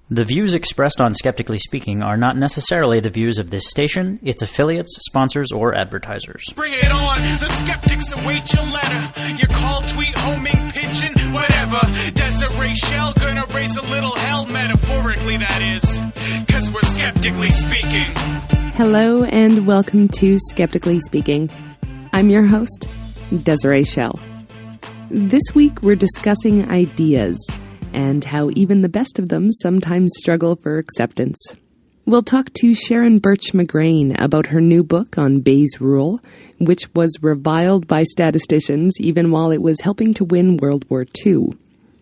The views expressed on Skeptically Speaking are not necessarily the views of this station, its affiliates, sponsors, or advertisers. Bring it on! The skeptics await your letter. Your call, tweet, homing, pigeon, whatever. Desiree Shell gonna raise a little hell, metaphorically that is. 'Cause we're skeptically speaking. Hello and welcome to Skeptically Speaking. I'm your host, Desiree Shell. This week we're discussing ideas and how even the best of them sometimes struggle for acceptance. We'll talk to Sharon Bertsch McGrayne about her new book on Bayes' rule, which was reviled by statisticians even while it was helping to win World War II.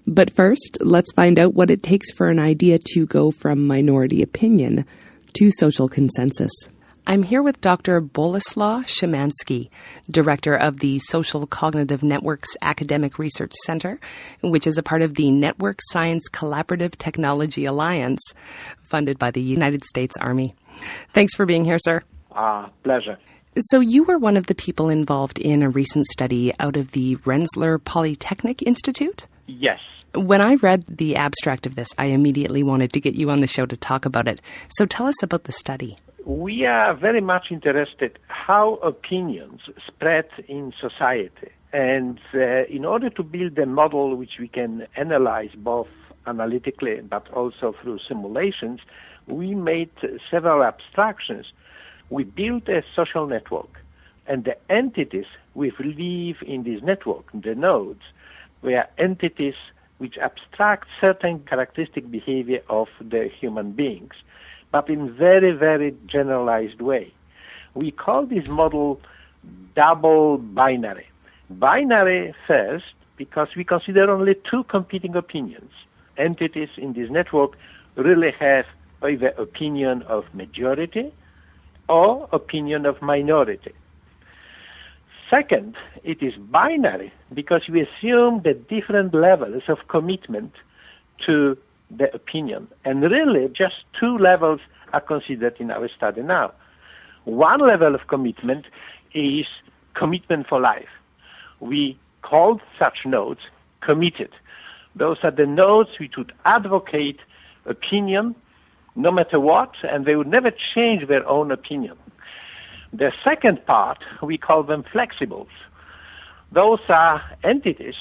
But first, let's find out what it takes for an idea to go from minority opinion to social consensus. I'm here with Dr. Boleslaw Szymanski, director of the Social Cognitive Networks Academic Research Center, which is a part of the Network Science Collaborative Technology Alliance, funded by the United States Army. Thanks for being here, sir. Pleasure. So you were one of the people involved in a recent study out of the Rensselaer Polytechnic Institute? Yes. When I read the abstract of this, I immediately wanted to get you on the show to talk about it. So tell us about the study. We are very much interested how opinions spread in society. And in order to build a model which we can analyze both analytically but also through simulations, we made several abstractions. We built a social network, and the entities which live in this network, the nodes, were entities which abstract certain characteristic behavior of the human beings, but in very, very generalized way. We call this model double binary. Binary first, because we consider only two competing opinions. Entities in this network really have either opinion of majority or opinion of minority. Second, it is binary because we assume the different levels of commitment to the opinion. And really, just two levels are considered in our study now. One level of commitment is commitment for life. We call such nodes committed. Those are the nodes which would advocate opinion no matter what, and they would never change their own opinion. The second part, we call them flexibles. Those are entities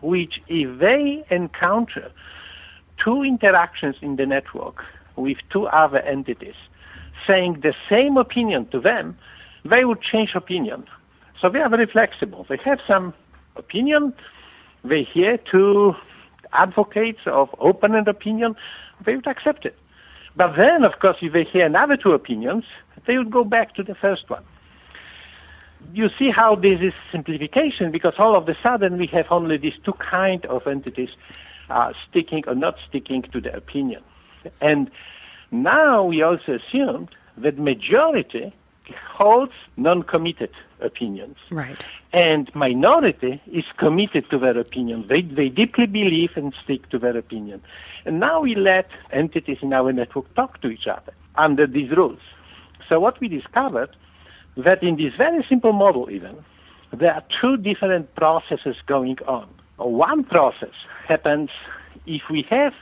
which, if they encounter two interactions in the network with two other entities saying the same opinion to them, they would change opinion. So they are very flexible. They have some opinion. They hear two advocates of opponent opinion. They would accept it. But then, of course, if they hear another two opinions, they would go back to the first one. You see how this is simplification, because all of a sudden we have only these two kinds of entities sticking or not sticking to the opinion. And now we also assumed that majority holds non-committed opinions. Right. And minority is committed to their opinion. They deeply believe and stick to their opinion. And now we let entities in our network talk to each other under these rules. So what we discovered, that in this very simple model even, there are two different processes going on. One process happens if we have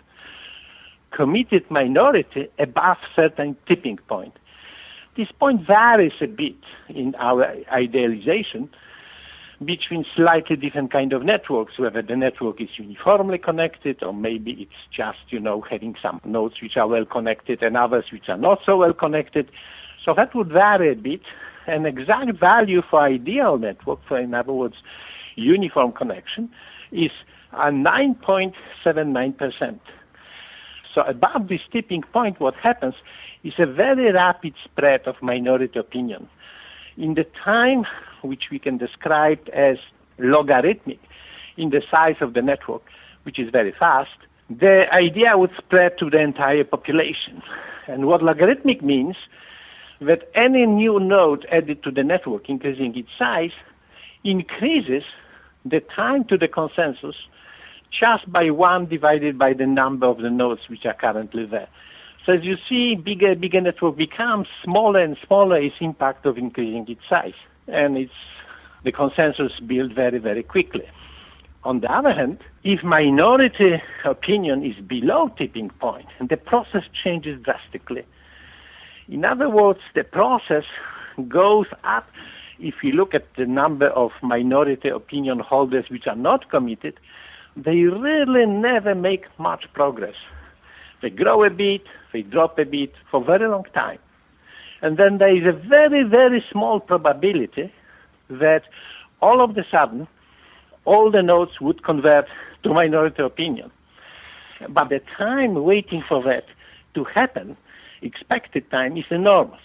committed minority above certain tipping point. This point varies a bit in our idealization between slightly different kind of networks, whether the network is uniformly connected or maybe it's just, having some nodes which are well connected and others which are not so well connected. So that would vary a bit. An exact value for ideal network, for in other words, uniform connection, is 9.79%. So above this tipping point, what happens is a very rapid spread of minority opinion. In the time which we can describe as logarithmic in the size of the network, which is very fast, the idea would spread to the entire population. And what logarithmic means, that any new node added to the network, increasing its size, increases the time to the consensus just by 1 divided by the number of the nodes which are currently there. So as you see, bigger network becomes smaller and smaller its impact of increasing its size. And the consensus built very, very quickly. On the other hand, if minority opinion is below tipping point, the process changes drastically. In other words, the process goes up. If you look at the number of minority opinion holders which are not committed, they really never make much progress. They grow a bit, they drop a bit for a very long time. And then there is a very, very small probability that all of a sudden, all the nodes would convert to minority opinion. But the time waiting for that to happen, expected time, is enormous.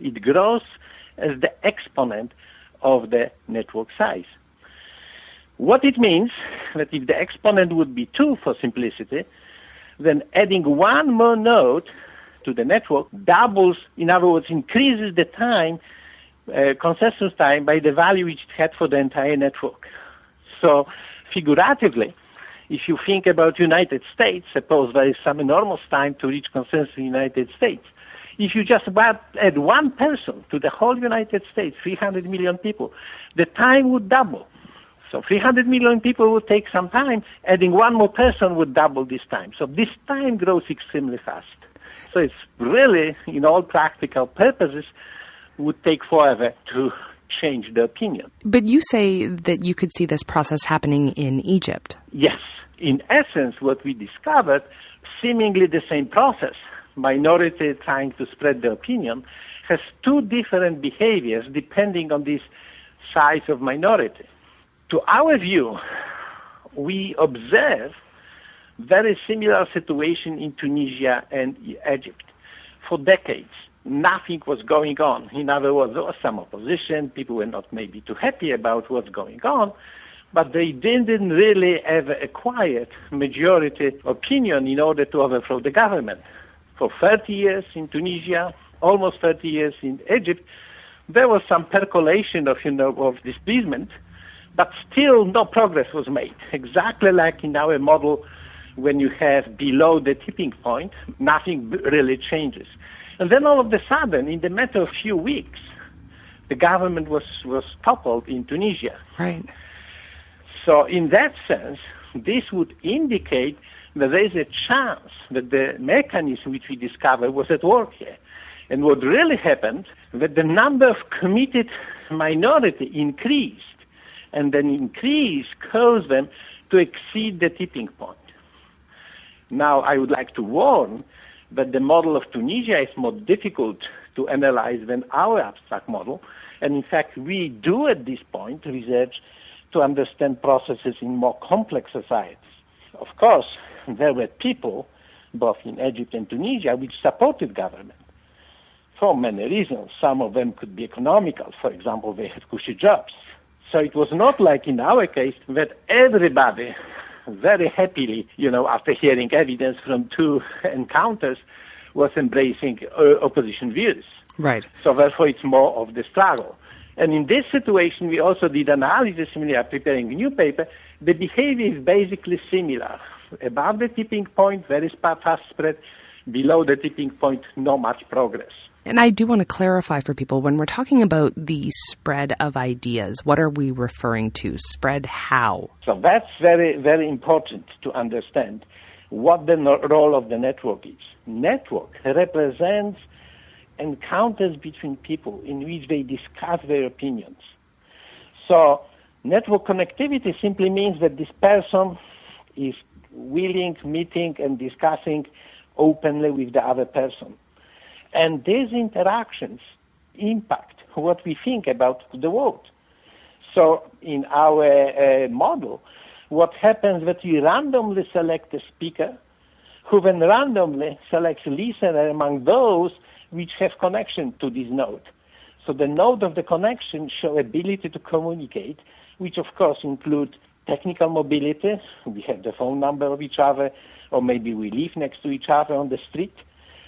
It grows as the exponent of the network size. What it means, that if the exponent would be 2 for simplicity, then adding one more node to the network doubles, in other words, increases the time, consensus time, by the value which it had for the entire network. So, figuratively, if you think about United States, suppose there is some enormous time to reach consensus in the United States. If you just add one person to the whole United States, 300 million people, the time would double. So 300 million people would take some time. Adding one more person would double this time. So this time grows extremely fast. So it's really, in all practical purposes, would take forever to change the opinion. But you say that you could see this process happening in Egypt. Yes. In essence, what we discovered, seemingly the same process, minority trying to spread the opinion, has two different behaviors depending on this size of minority. To our view, we observe very similar situation in Tunisia and Egypt. For decades, nothing was going on. In other words, there was some opposition, people were not maybe too happy about what's going on, but they didn't really ever acquire majority opinion in order to overthrow the government. For 30 years in Tunisia, almost 30 years in Egypt, there was some percolation of displeasement, but still no progress was made. Exactly like in our model, when you have below the tipping point, nothing really changes. And then all of a sudden, in the matter of few weeks, the government was toppled in Tunisia. Right. So in that sense, this would indicate that there is a chance that the mechanism which we discovered was at work here. And what really happened, that the number of committed minority increased, and then increase caused them to exceed the tipping point. Now, I would like to warn that the model of Tunisia is more difficult to analyze than our abstract model. And in fact, we do at this point research to understand processes in more complex societies. Of course, there were people, both in Egypt and Tunisia, which supported government for many reasons. Some of them could be economical. For example, they had cushy jobs. So it was not like in our case that everybody very happily, after hearing evidence from two encounters, was embracing opposition views. Right. So therefore it's more of the struggle. And in this situation, we also did analysis when we are preparing a new paper. The behavior is basically similar. Above the tipping point, very fast spread. Below the tipping point, not much progress. And I do want to clarify for people, when we're talking about the spread of ideas, what are we referring to? Spread how? So that's very, very important to understand what the role of the network is. Network represents encounters between people in which they discuss their opinions. So network connectivity simply means that this person is willing, meeting, and discussing openly with the other person. And these interactions impact what we think about the world. So in our model, what happens is that we randomly select a speaker who then randomly selects a listener among those which have connection to this node. So the node of the connection show ability to communicate, which of course include technical mobility. We have the phone number of each other, or maybe we live next to each other on the street.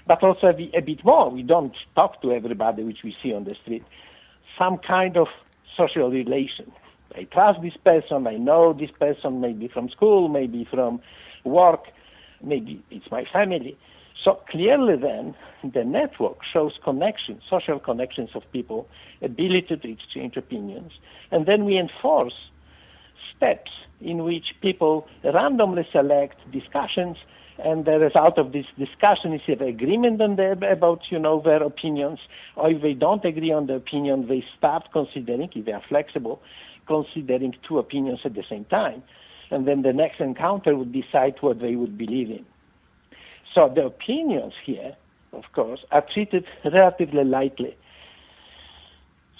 But also a bit more. We don't talk to everybody which we see on the street. Some kind of social relation. I trust this person, I know this person, maybe from school, maybe from work, maybe it's my family. So clearly then, the network shows connections, social connections of people, ability to exchange opinions, and then we enforce steps in which people randomly select discussions, and the result of this discussion is if agreement on about their opinions, or if they don't agree on the opinion, they start considering, if they are flexible, considering two opinions at the same time. And then the next encounter would decide what they would believe in. So the opinions here, of course, are treated relatively lightly.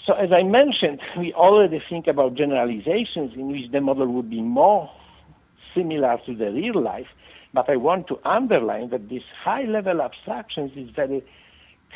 So as I mentioned, we already think about generalizations in which the model would be more similar to the real life, but I want to underline that this high-level abstractions is very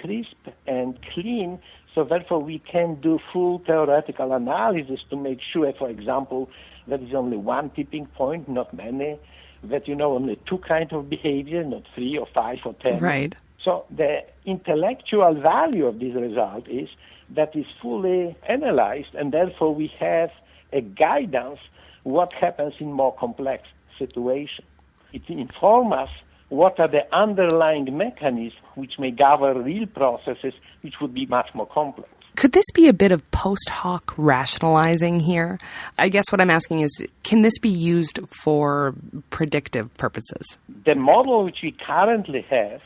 crisp and clean, so therefore we can do full theoretical analysis to make sure, for example, there is only one tipping point, not many, that only two kinds of behavior, not 3 or 5 or 10. Right. So the intellectual value of this result is that is fully analyzed, and therefore we have a guidance what happens in more complex situations. It informs us what are the underlying mechanisms which may govern real processes which would be much more complex. Could this be a bit of post hoc rationalizing here? I guess what I'm asking is, can this be used for predictive purposes? The model which we currently have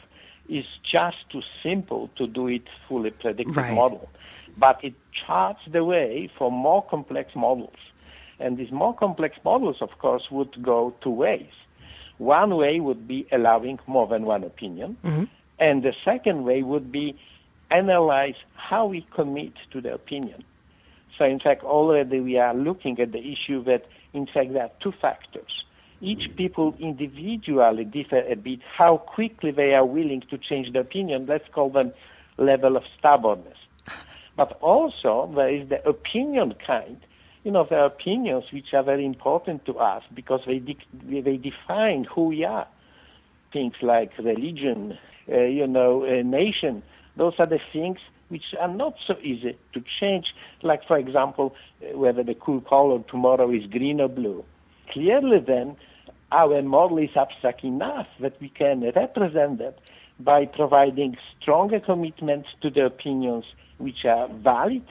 is just too simple to do it fully predictive model. But it charts the way for more complex models. And these more complex models, of course, would go two ways. One way would be allowing more than one opinion. Mm-hmm. And the second way would be analyze how we commit to the opinion. So, in fact, already we are looking at the issue that, in fact, there are two factors. Each people individually differ a bit how quickly they are willing to change their opinion. Let's call them level of stubbornness. But also there is the opinion kind. There are opinions which are very important to us because they define who we are. Things like religion, a nation. Those are the things which are not so easy to change. Like, for example, whether the cool color tomorrow is green or blue. Clearly, then, our model is abstract enough that we can represent that by providing stronger commitments to the opinions which are valid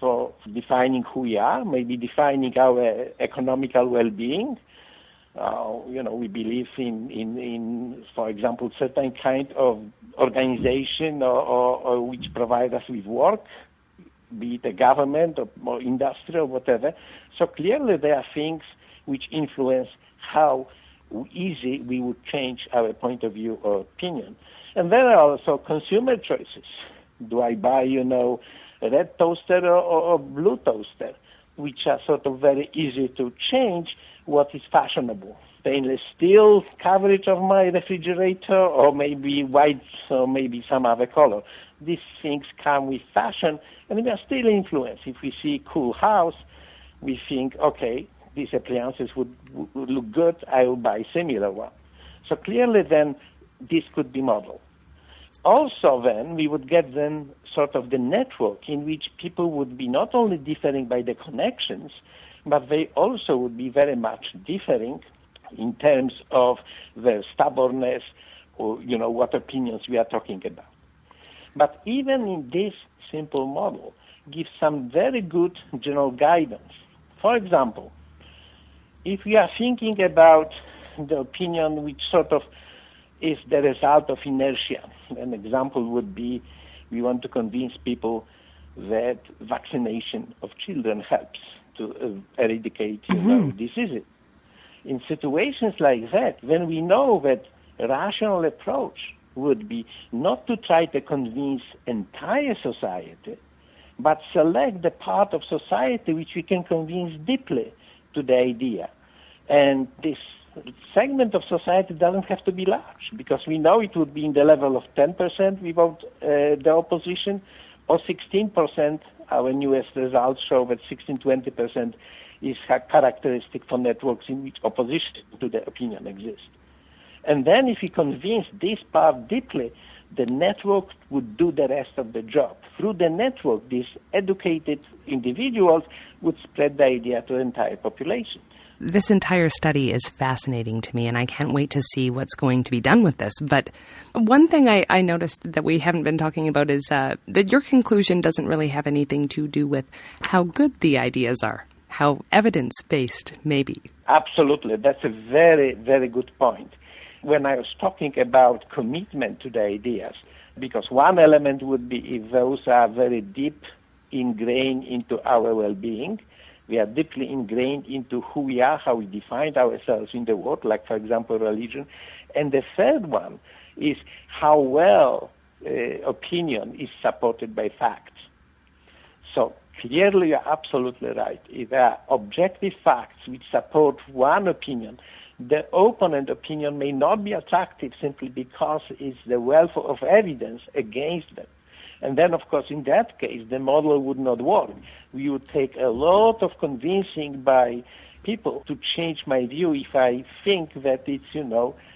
for defining who we are, maybe defining our economical well-being. We believe in, for example, certain kind of organization or which provide us with work, be it a government or industry or whatever. So clearly there are things which influence how easy we would change our point of view or opinion. And there are also consumer choices. Do I buy, a red toaster or blue toaster, which are sort of very easy to change what is fashionable. Stainless steel coverage of my refrigerator, or maybe white, or maybe some other color. These things come with fashion, and they are still influenced. If we see a cool house, we think, okay, these appliances would look good, I will buy a similar one. So clearly then, this could be modeled. Also then, we would get then sort of the network in which people would be not only differing by the connections, but they also would be very much differing in terms of their stubbornness or, what opinions we are talking about. But even in this simple model, gives some very good general guidance. For example, if we are thinking about the opinion which sort of is the result of inertia, an example would be we want to convince people that vaccination of children helps to eradicate, diseases. In situations like that, when we know that a rational approach would be not to try to convince entire society, but select the part of society which we can convince deeply to the idea. And this segment of society doesn't have to be large, because we know it would be in the level of 10% without the opposition, or 16%. Our newest results show that 16-20% is characteristic for networks in which opposition to the opinion exists. And then if we convince this part deeply, the network would do the rest of the job. Through the network, these educated individuals would spread the idea to the entire population. This entire study is fascinating to me, and I can't wait to see what's going to be done with this. But one thing I noticed that we haven't been talking about is that your conclusion doesn't really have anything to do with how good the ideas are. how evidence-based may be. Absolutely. That's a very, very good point. When I was talking about commitment to the ideas, because one element would be if those are very deep ingrained into our well-being, we are deeply ingrained into who we are, how we define ourselves in the world, like, for example, religion. And the third one is how well opinion is supported by facts. So clearly, you're absolutely right. If there are objective facts which support one opinion, the opponent opinion may not be attractive simply because it's the wealth of evidence against them. And then, of course, in that case, the model would not work. We would take a lot of convincing by people to change my view if I think that it's,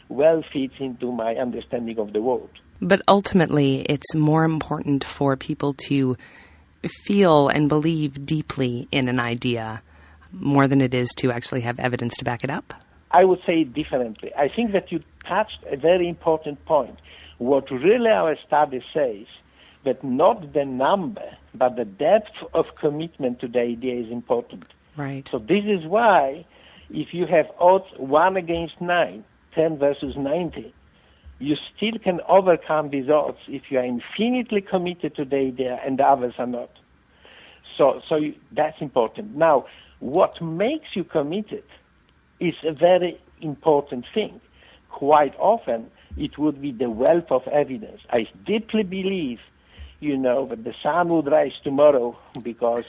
well fits into my understanding of the world. But ultimately, it's more important for people to feel and believe deeply in an idea more than it is to actually have evidence to back it up? I would say it differently. I think that you touched a very important point. What really our study says, that not the number, but the depth of commitment to the idea is important. Right. So this is why if you have odds 1 against 9, 10 versus 90, you still can overcome these odds if you are infinitely committed to the idea and the others are not. So that's important. Now, what makes you committed is a very important thing. Quite often, it would be the wealth of evidence. I deeply believe, that the sun would rise tomorrow because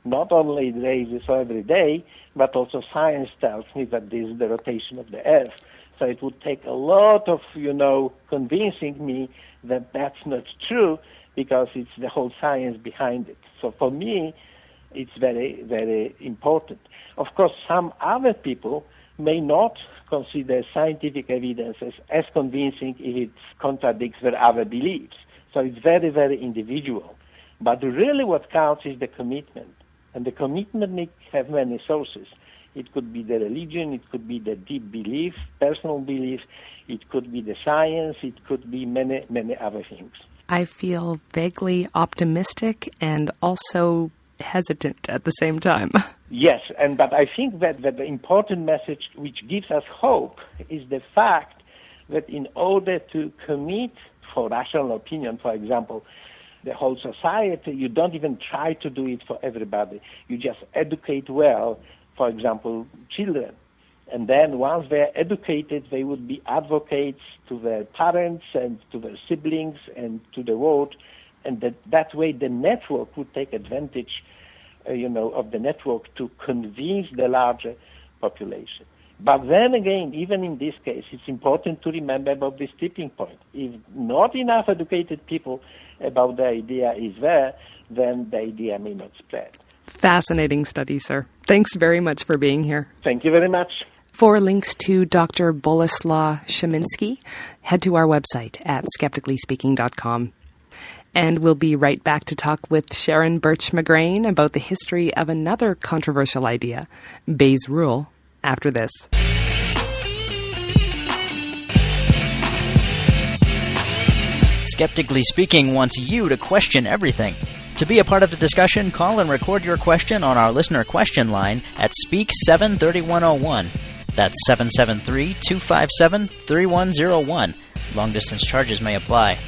not only it rises every day, but also science tells me that this is the rotation of the Earth. So it would take a lot of, convincing me that that's not true because it's the whole science behind it. So for me, it's very, very important. Of course, some other people may not consider scientific evidence as convincing if it contradicts their other beliefs. So it's very, very individual. But really what counts is the commitment. And the commitment may have many sources. It could be the religion, it could be the deep belief, personal belief, it could be the science, it could be many, many other things. I feel vaguely optimistic and also hesitant at the same time. Yes, but I think that the important message which gives us hope is the fact that in order to commit for rational opinion, for example, the whole society, you don't even try to do it for everybody. You just educate well, for example, children. And then once they're educated, they would be advocates to their parents and to their siblings and to the world. And that way the network would take advantage, of the network to convince the larger population. But then again, even in this case, it's important to remember about this tipping point. If not enough educated people about the idea is there, then the idea may not spread. Fascinating study, sir. Thanks very much for being here. Thank you very much. For links to Dr. Boleslaw Szymanski, head to our website at skepticallyspeaking.com. And we'll be right back to talk with Sharon Bertsch McGrayne about the history of another controversial idea, Bayes' rule, after this. Skeptically Speaking wants you to question everything. To be a part of the discussion, call and record your question on our listener question line at Speak 73101. That's 773-257-3101. Long-distance charges may apply.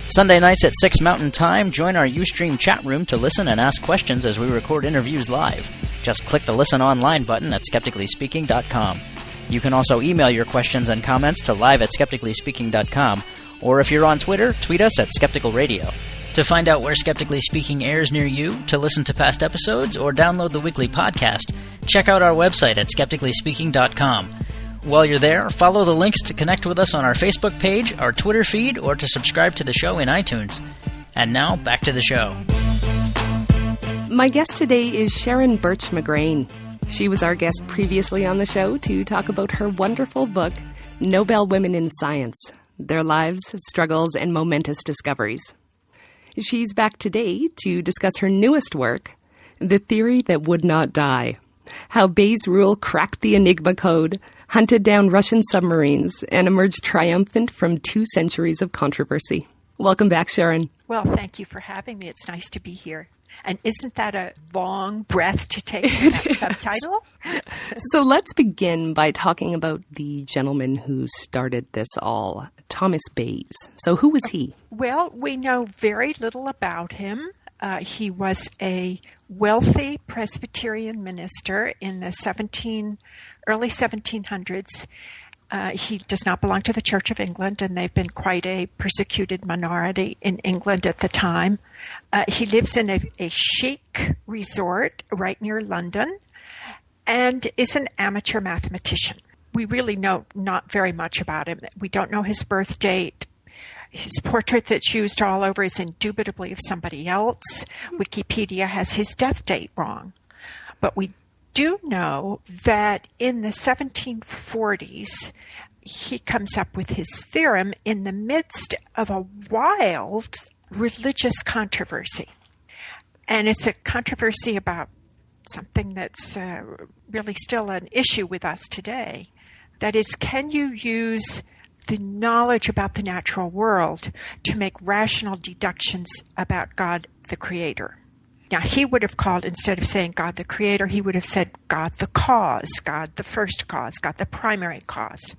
Sunday nights at 6 Mountain Time, join our Ustream chat room to listen and ask questions as we record interviews live. Just click the Listen Online button at skepticallyspeaking.com. You can also email your questions and comments to live@skepticallyspeaking.com, or if you're on Twitter, tweet us at Skeptical Radio. To find out where Skeptically Speaking airs near you, to listen to past episodes, or download the weekly podcast, check out our website at skepticallyspeaking.com. While you're there, follow the links to connect with us on our Facebook page, our Twitter feed, or to subscribe to the show in iTunes. And now, back to the show. My guest today is Sharon Bertsch McGrayne. She was our guest previously on the show to talk about her wonderful book, Nobel Women in Science, Their Lives, Struggles, and Momentous Discoveries. She's back today to discuss her newest work, The Theory That Would Not Die, How Bayes' Rule Cracked the Enigma Code, Hunted Down Russian Submarines, and Emerged Triumphant from 2 centuries of controversy. Welcome back, Sharon. Well, thank you for having me. It's nice to be here. And isn't that a long breath to take in that subtitle? So let's begin by talking about the gentleman who started this all, Thomas Bayes. So who was he? Well, we know very little about him. He was a wealthy Presbyterian minister in the early 1700s. He does not belong to the Church of England, and they've been quite a persecuted minority in England at the time. He lives in a chic resort right near London and is an amateur mathematician. We really know not very much about him. We don't know his birth date. His portrait that's used all over is indubitably of somebody else. Wikipedia has his death date wrong. But we do know that in the 1740s, he comes up with his theorem in the midst of a wild religious controversy. And it's a controversy about something that's really still an issue with us today. That is, can you use the knowledge about the natural world to make rational deductions about God the Creator? Now, he would have called, instead of saying God the Creator, he would have said God the cause, God the first cause, God the primary cause.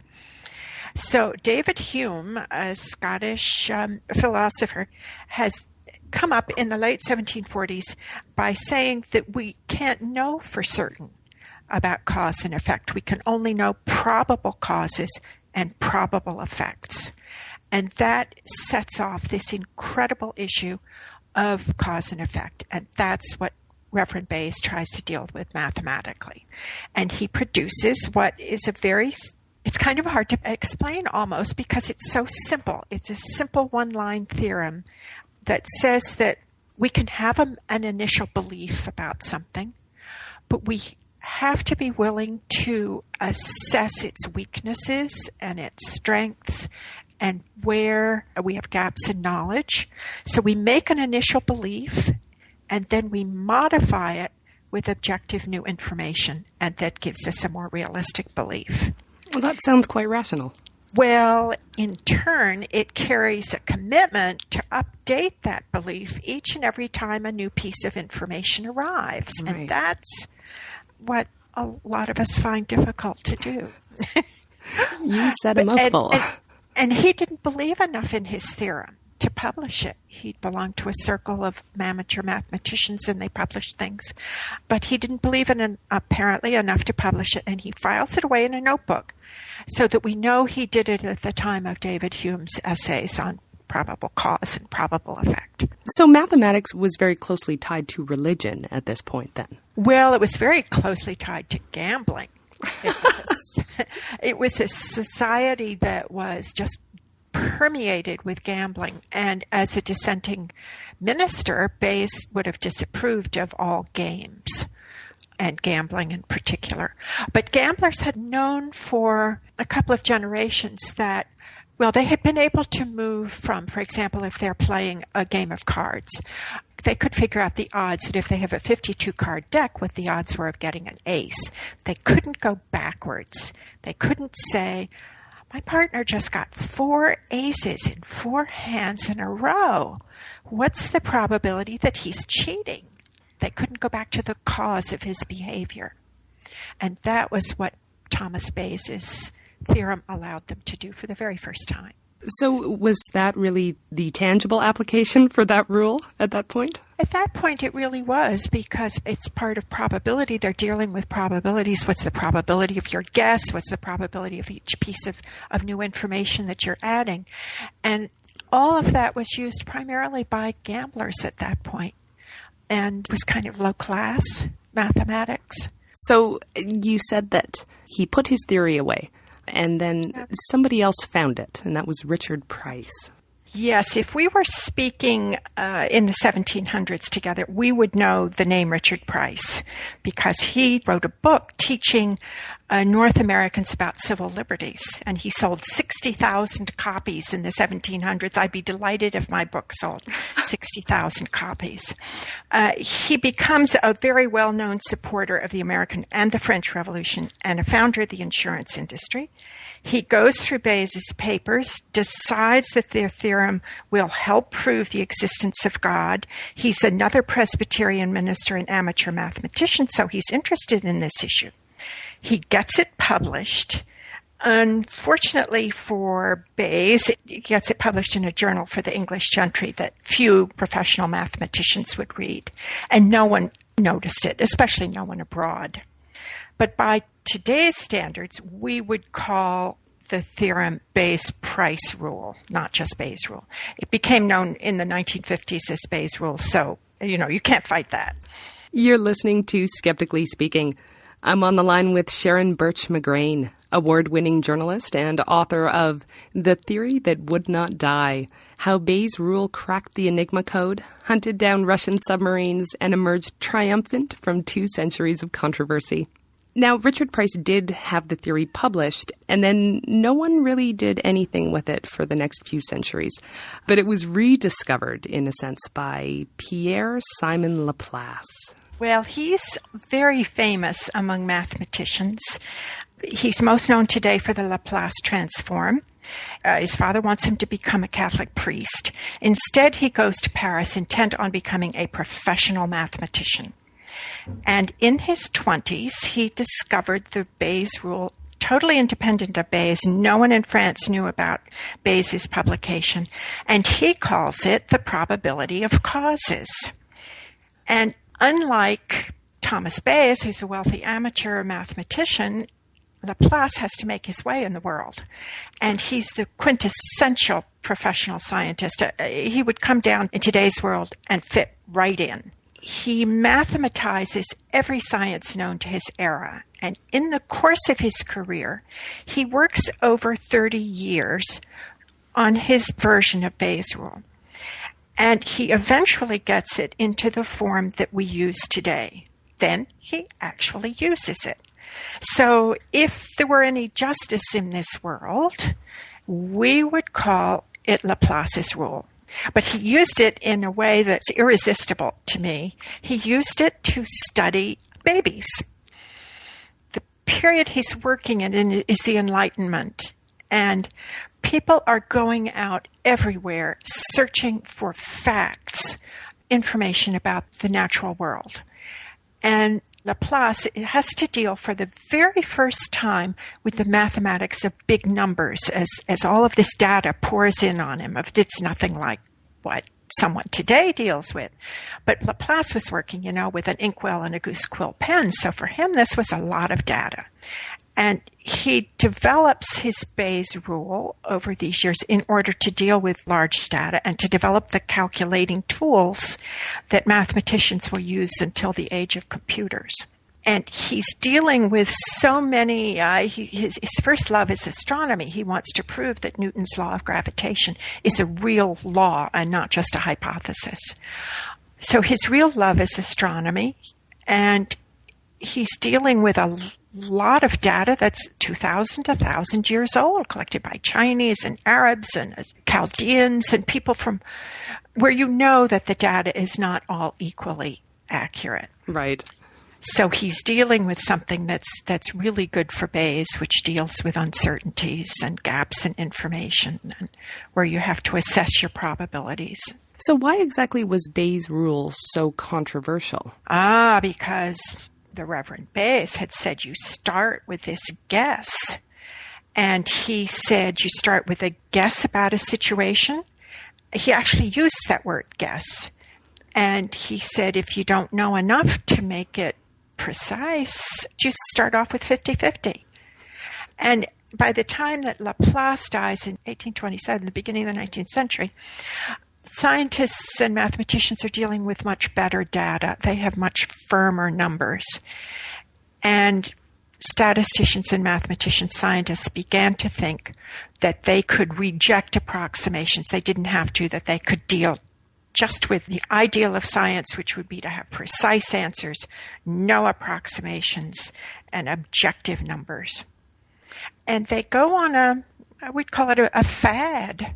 So David Hume, a Scottish philosopher, has come up in the late 1740s by saying that we can't know for certain about cause and effect. We can only know probable causes and probable effects. And that sets off this incredible issue of cause and effect. And that's what Reverend Bayes tries to deal with mathematically. And he produces what is it's kind of hard to explain almost because it's so simple. It's a simple one-line theorem that says that we can have an initial belief about something, but we have to be willing to assess its weaknesses and its strengths and where we have gaps in knowledge. So we make an initial belief, and then we modify it with objective new information, and that gives us a more realistic belief. Well, that sounds quite rational. Well, in turn, it carries a commitment to update that belief each and every time a new piece of information arrives. Right. And that's what a lot of us find difficult to do. You said a mouthful. And he didn't believe enough in his theorem to publish it. He belonged to a circle of amateur mathematicians, and they published things. But he didn't believe in it apparently enough to publish it, and he files it away in a notebook so that we know he did it at the time of David Hume's essays on probable cause and probable effect. So mathematics was very closely tied to religion at this point then? Well, it was very closely tied to gambling. It was a society that was just permeated with gambling. And as a dissenting minister, Bayes would have disapproved of all games and gambling in particular. But gamblers had known for a couple of generations that, well, they had been able to move from, for example, if they're playing a game of cards, they could figure out the odds that if they have a 52-card deck, what the odds were of getting an ace. They couldn't go backwards. They couldn't say, my partner just got 4 aces in 4 hands in a row. What's the probability that he's cheating? They couldn't go back to the cause of his behavior. And that was what Thomas Bayes' theorem allowed them to do for the very first time. So was that really the tangible application for that rule at that point? At that point, it really was, because it's part of probability. They're dealing with probabilities. What's the probability of your guess? What's the probability of each piece of new information that you're adding? And all of that was used primarily by gamblers at that point, and was kind of low-class mathematics. So you said that he put his theory away, and then somebody else found it, and that was Richard Price. Yes, if we were speaking in the 1700s together, we would know the name Richard Price, because he wrote a book teaching North Americans about civil liberties, and he sold 60,000 copies in the 1700s. I'd be delighted if my book sold 60,000 copies. He becomes a very well-known supporter of the American and the French Revolution and a founder of the insurance industry. He goes through Bayes' papers, decides that their theorem will help prove the existence of God. He's another Presbyterian minister and amateur mathematician, so he's interested in this issue. He gets it published. Unfortunately for Bayes, he gets it published in a journal for the English gentry that few professional mathematicians would read, and no one noticed it, especially no one abroad. But by today's standards, we would call the theorem Bayes-Price rule, not just Bayes rule. It became known in the 1950s as Bayes rule, so, you can't fight that. You're listening to Skeptically Speaking. I'm on the line with Sharon Bertsch McGrayne, award-winning journalist and author of The Theory That Would Not Die, How Bayes' Rule Cracked the Enigma Code, Hunted Down Russian Submarines, and Emerged Triumphant from 2 centuries of controversy. Now, Richard Price did have the theory published, and then no one really did anything with it for the next few centuries. But it was rediscovered, in a sense, by Pierre-Simon Laplace. Well, he's very famous among mathematicians. He's most known today for the Laplace transform. His father wants him to become a Catholic priest. Instead, he goes to Paris intent on becoming a professional mathematician. And in his 20s, he discovered the Bayes rule totally independent of Bayes. No one in France knew about Bayes' publication. And he calls it the probability of causes. And unlike Thomas Bayes, who's a wealthy amateur mathematician, Laplace has to make his way in the world. And he's the quintessential professional scientist. He would come down in today's world and fit right in. He mathematizes every science known to his era. And in the course of his career, he works over 30 years on his version of Bayes' rule. And he eventually gets it into the form that we use today. Then he actually uses it. So if there were any justice in this world, we would call it Laplace's rule. But he used it in a way that's irresistible to me. He used it to study babies. The period he's working in is the Enlightenment. And people are going out everywhere searching for facts, information about the natural world. And Laplace has to deal for the very first time with the mathematics of big numbers as all of this data pours in on him. It's nothing like what someone today deals with. But Laplace was working, with an inkwell and a goose quill pen. So for him, this was a lot of data. And he develops his Bayes rule over these years in order to deal with large data and to develop the calculating tools that mathematicians will use until the age of computers. And he's dealing with so many, his first love is astronomy. He wants to prove that Newton's law of gravitation is a real law and not just a hypothesis. So his real love is astronomy, and he's dealing with a lot of data that's 2,000 to 1,000 years old, collected by Chinese and Arabs and Chaldeans and people from where that the data is not all equally accurate. Right. So he's dealing with something that's really good for Bayes, which deals with uncertainties and gaps in information, and where you have to assess your probabilities. So why exactly was Bayes' rule so controversial? Because the Reverend Bayes had said you start with this guess. And he said you start with a guess about a situation. He actually used that word guess. And he said if you don't know enough to make it precise, just start off with 50-50. And by the time that Laplace dies in 1827, the beginning of the 19th century, scientists and mathematicians are dealing with much better data. They have much firmer numbers. And statisticians and mathematicians, scientists began to think that they could reject approximations. They didn't have to, that they could deal just with the ideal of science, which would be to have precise answers, no approximations, and objective numbers. And they go on we'd call it a fad,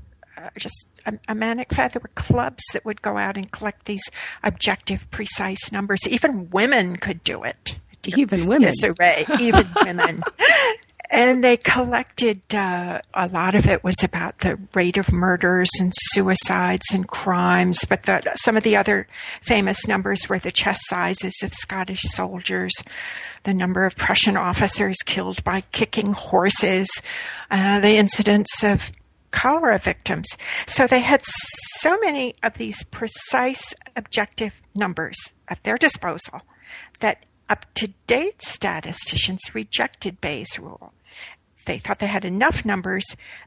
just a manic fad. There were clubs that would go out and collect these objective, precise numbers. Even women could do it. Even women? Disarray, even women. And they collected, a lot of it was about the rate of murders and suicides and crimes, but some of the other famous numbers were the chest sizes of Scottish soldiers, the number of Prussian officers killed by kicking horses, the incidence of cholera victims. So they had so many of these precise objective numbers at their disposal that up-to-date statisticians rejected Bayes' rule. They thought they had enough numbers,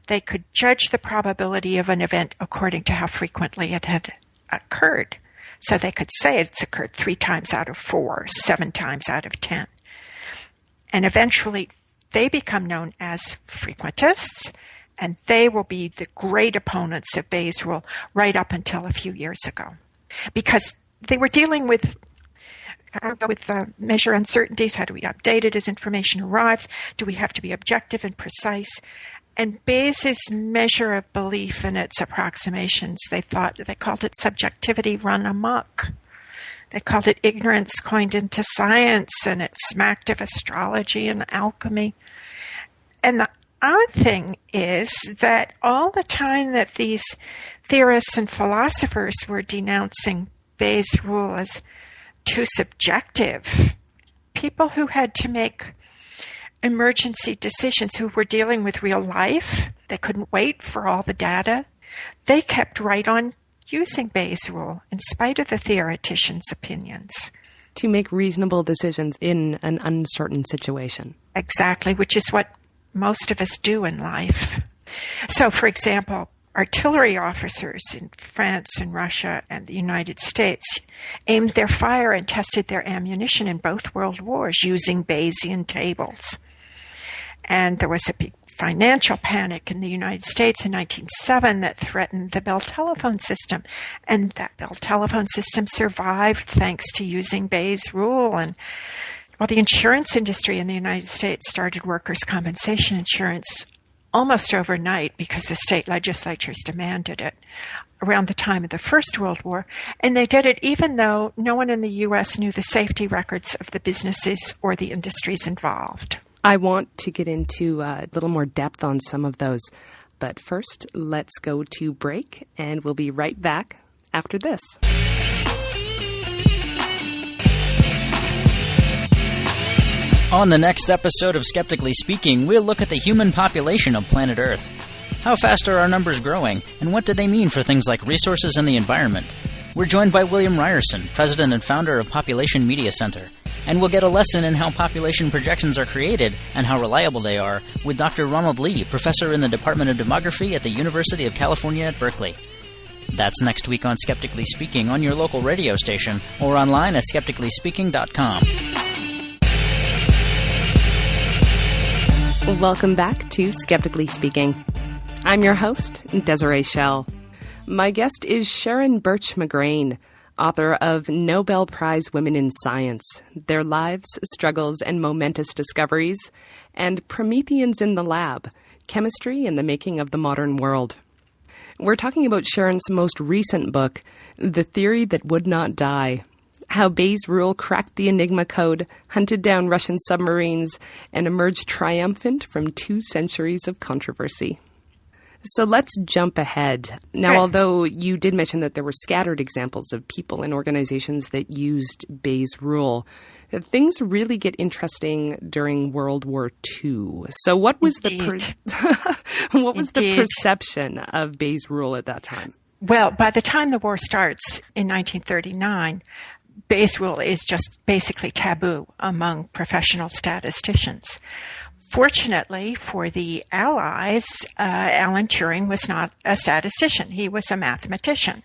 they could judge the probability of an event according to how frequently it had occurred. So they could say it's occurred 3 times out of 4, 7 times out of 10. And eventually they become known as frequentists, and they will be the great opponents of Bayes' rule right up until a few years ago. Because they were dealing with measure uncertainties. How do we update it as information arrives? Do we have to be objective and precise? And Bayes' measure of belief and its approximations, they called it subjectivity run amok. They called it ignorance coined into science, and it smacked of astrology and alchemy. And the odd thing is that all the time that these theorists and philosophers were denouncing Bayes' rule as too subjective, people who had to make emergency decisions, who were dealing with real life, they couldn't wait for all the data, they kept right on using Bayes' rule in spite of the theoreticians' opinions. To make reasonable decisions in an uncertain situation. Exactly, which is what most of us do in life. So, for example, artillery officers in France and Russia and the United States aimed their fire and tested their ammunition in both world wars using Bayesian tables. And there was a big financial panic in the United States in 1907 that threatened the Bell telephone system. And that Bell telephone system survived thanks to using Bayes' rule. And the insurance industry in the United States started workers' compensation insurance almost overnight because the state legislatures demanded it around the time of the First World War. And they did it even though no one in the U.S. knew the safety records of the businesses or the industries involved. I want to get into a little more depth on some of those. But first, let's go to break, and we'll be right back after this. On the next episode of Skeptically Speaking, we'll look at the human population of planet Earth. How fast are our numbers growing, and what do they mean for things like resources and the environment? We're joined by William Ryerson, president and founder of Population Media Center, and we'll get a lesson in how population projections are created and how reliable they are with Dr. Ronald Lee, professor in the Department of Demography at the University of California at Berkeley. That's next week on Skeptically Speaking on your local radio station or online at skepticallyspeaking.com. Welcome back to Skeptically Speaking. I'm your host, Desiree Schell. My guest is Sharon Bertsch McGrayne, author of Nobel Prize Women in Science, Their Lives, Struggles, and Momentous Discoveries, and Prometheans in the Lab, Chemistry and the Making of the Modern World. We're talking about Sharon's most recent book, The Theory That Would Not Die, how Bayes' rule cracked the Enigma code, hunted down Russian submarines, and emerged triumphant from 2 centuries of controversy. So let's jump ahead. Now, although you did mention that there were scattered examples of people and organizations that used Bayes' rule, things really get interesting during World War II. So what was the perception of Bayes' rule at that time? Well, by the time the war starts in 1939, Bayes' rule is just basically taboo among professional statisticians. Fortunately for the Allies, Alan Turing was not a statistician. He was a mathematician.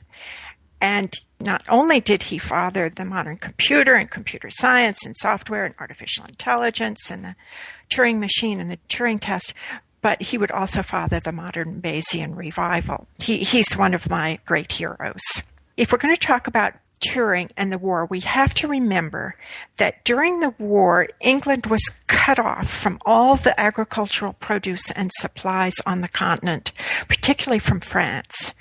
And not only did he father the modern computer and computer science and software and artificial intelligence and the Turing machine and the Turing test, but he would also father the modern Bayesian revival. He's one of my great heroes. if we're going to talk about Turing and the war, we have to remember that during the war, England was cut off from all the agricultural produce and supplies on the continent, particularly from France,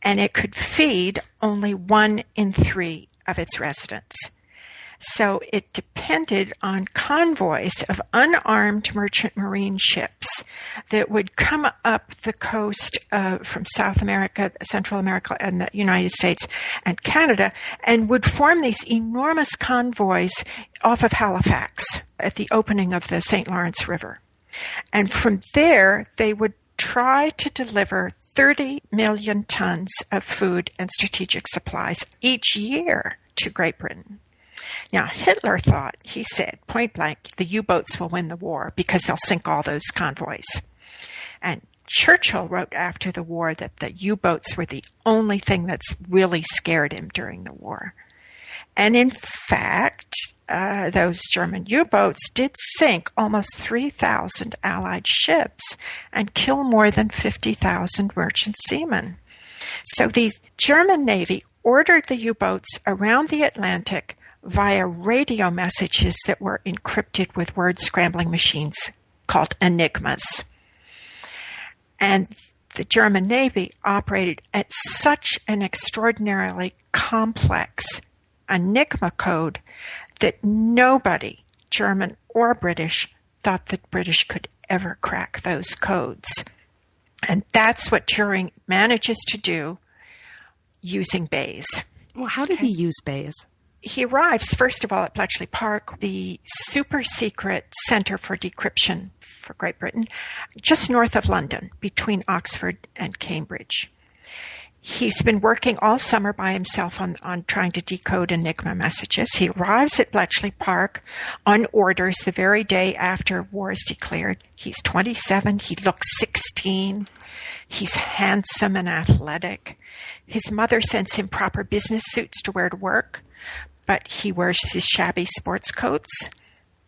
and it could feed only 1 in 3 of its residents. So it depended on convoys of unarmed merchant marine ships that would come up the coast from South America, Central America, and the United States and Canada, and would form these enormous convoys off of Halifax at the opening of the St. Lawrence River. And from there, they would try to deliver 30 million tons of food and strategic supplies each year to Great Britain. Now, Hitler thought, he said, point blank, the U-boats will win the war because they'll sink all those convoys. And Churchill wrote after the war that the U-boats were the only thing that's really scared him during the war. And in fact, those German U-boats did sink almost 3,000 Allied ships and kill more than 50,000 merchant seamen. So the German Navy ordered the U-boats around the Atlantic via radio messages that were encrypted with word-scrambling machines called Enigmas. And the German Navy operated at such an extraordinarily complex Enigma code that nobody, German or British, thought the British could ever crack those codes. And that's what Turing manages to do using Bayes. Well, how did he use Bayes? He arrives, first of all, at Bletchley Park, the super-secret Center for Decryption for Great Britain, just north of London, between Oxford and Cambridge. He's been working all summer by himself on trying to decode Enigma messages. He arrives at Bletchley Park on orders the very day after war is declared. He's 27. He looks 16. He's handsome and athletic. His mother sends him proper business suits to wear to work, but he wears his shabby sports coats.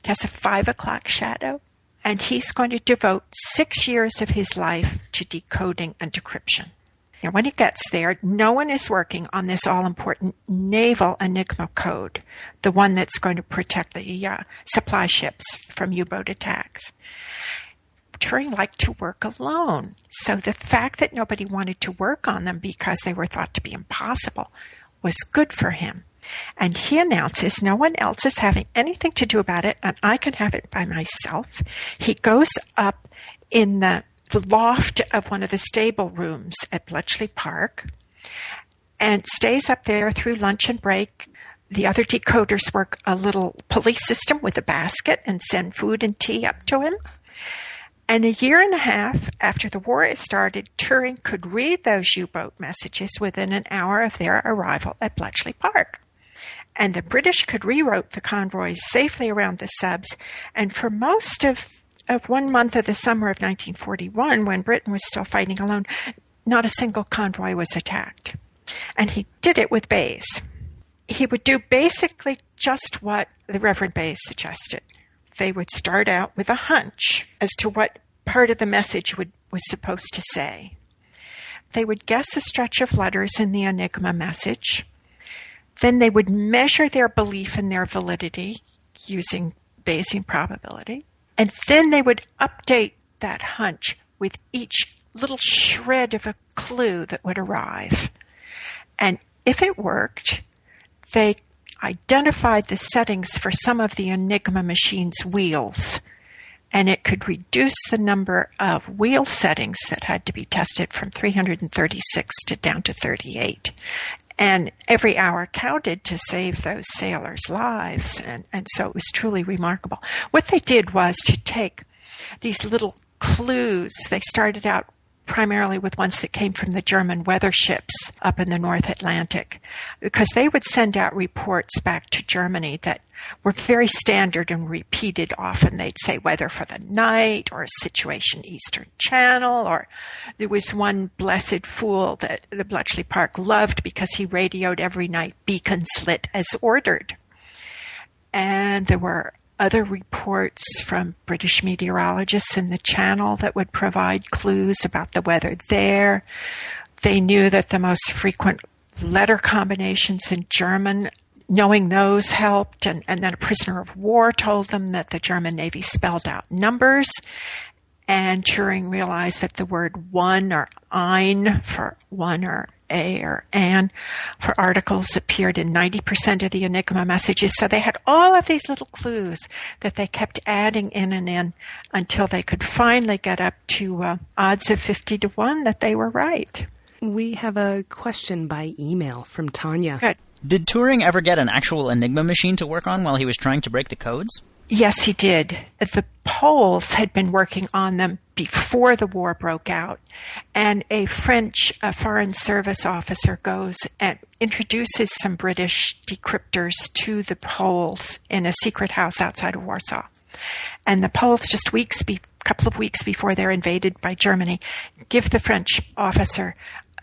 He has a 5 o'clock shadow, and he's going to devote 6 years of his life to decoding and decryption. Now, when he gets there, no one is working on this all-important naval Enigma code, the one that's going to protect the supply ships from U-boat attacks. Turing liked to work alone, so the fact that nobody wanted to work on them because they were thought to be impossible was good for him. And he announces no one else is having anything to do about it, and I can have it by myself. He goes up in the loft of one of the stable rooms at Bletchley Park and stays up there through lunch and break. The other decoders work a little police system with a basket and send food and tea up to him. And a year and a half after the war had started, Turing could read those U-boat messages within an hour of their arrival at Bletchley Park. And the British could reroute the convoys safely around the subs. And for most of 1 month of the summer of 1941, when Britain was still fighting alone, not a single convoy was attacked. And he did it with Bayes. He would do basically just what the Reverend Bayes suggested. They would start out with a hunch as to what part of the message was supposed to say. They would guess a stretch of letters in the Enigma message. Then they would measure their belief in their validity using Bayesian probability. And then they would update that hunch with each little shred of a clue that would arrive. And if it worked, they identified the settings for some of the Enigma machine's wheels, and it could reduce the number of wheel settings that had to be tested from 336 to down to 38. And every hour counted to save those sailors' lives, and so it was truly remarkable. What they did was to take these little clues. They started out primarily with ones that came from the German weather ships up in the North Atlantic, because they would send out reports back to Germany that were very standard and repeated often. They'd say weather for the night, or situation Eastern Channel, or there was one blessed fool that the Bletchley Park loved because he radioed every night, beacons lit as ordered. And there were other reports from British meteorologists in the Channel that would provide clues about the weather there. They knew that the most frequent letter combinations in German. Knowing those helped, and then a prisoner of war told them that the German Navy spelled out numbers, and Turing realized that the word one or ein for one or a or an for articles appeared in 90% of the Enigma messages. So they had all of these little clues that they kept adding in and in until they could finally get up to odds of 50-1 that they were right. We have a question by email from Tanya. Good. Did Turing ever get an actual Enigma machine to work on while he was trying to break the codes? Yes, he did. The Poles had been working on them before the war broke out, and a French Foreign Service officer goes and introduces some British decryptors to the Poles in a secret house outside of Warsaw. And the Poles, just couple of weeks before they're invaded by Germany, give the French officer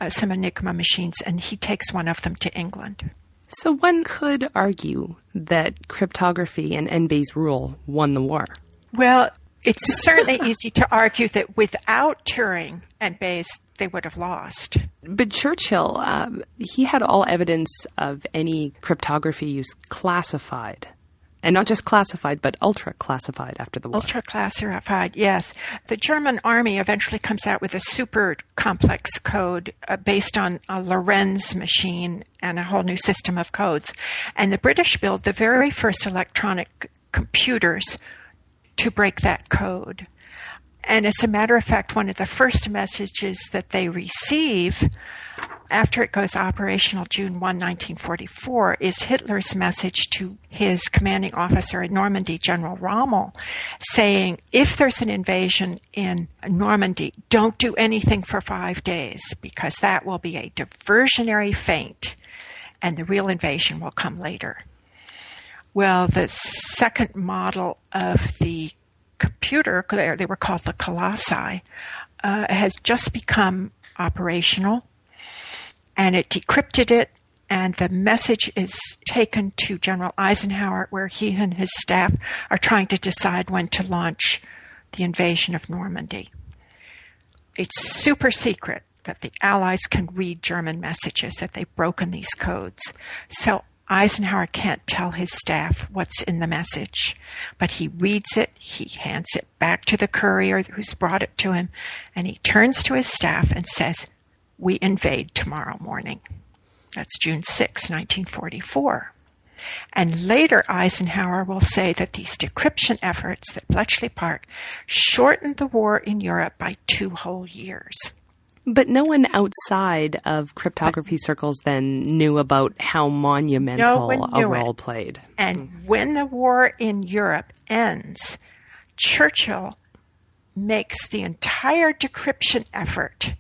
some Enigma machines, and he takes one of them to England. So one could argue that cryptography and Bayes' rule won the war. Well, it's certainly easy to argue that without Turing and Bayes, they would have lost. But Churchill, he had all evidence of any cryptography use classified. And not just classified, but ultra-classified after the war. Ultra-classified, yes. The German army eventually comes out with a super complex code based on a Lorenz machine and a whole new system of codes. And the British build the very first electronic computers to break that code. And as a matter of fact, one of the first messages that they receive after it goes operational June 1, 1944, is Hitler's message to his commanding officer in Normandy, General Rommel, saying, if there's an invasion in Normandy, don't do anything for 5 days, because that will be a diversionary feint, and the real invasion will come later. Well, the second model of the computer, they were called the Colossi, has just become operational. And it decrypted it, and the message is taken to General Eisenhower, where he and his staff are trying to decide when to launch the invasion of Normandy. It's super secret that the Allies can read German messages, that they've broken these codes. So Eisenhower can't tell his staff what's in the message, but he reads it, he hands it back to the courier who's brought it to him, and he turns to his staff and says, "We invade tomorrow morning." That's June 6, 1944. And later Eisenhower will say that these decryption efforts at Bletchley Park shortened the war in Europe by 2 whole years. But no one outside of cryptography circles then knew about how monumental a role played. And when the war in Europe ends, Churchill makes the entire decryption effort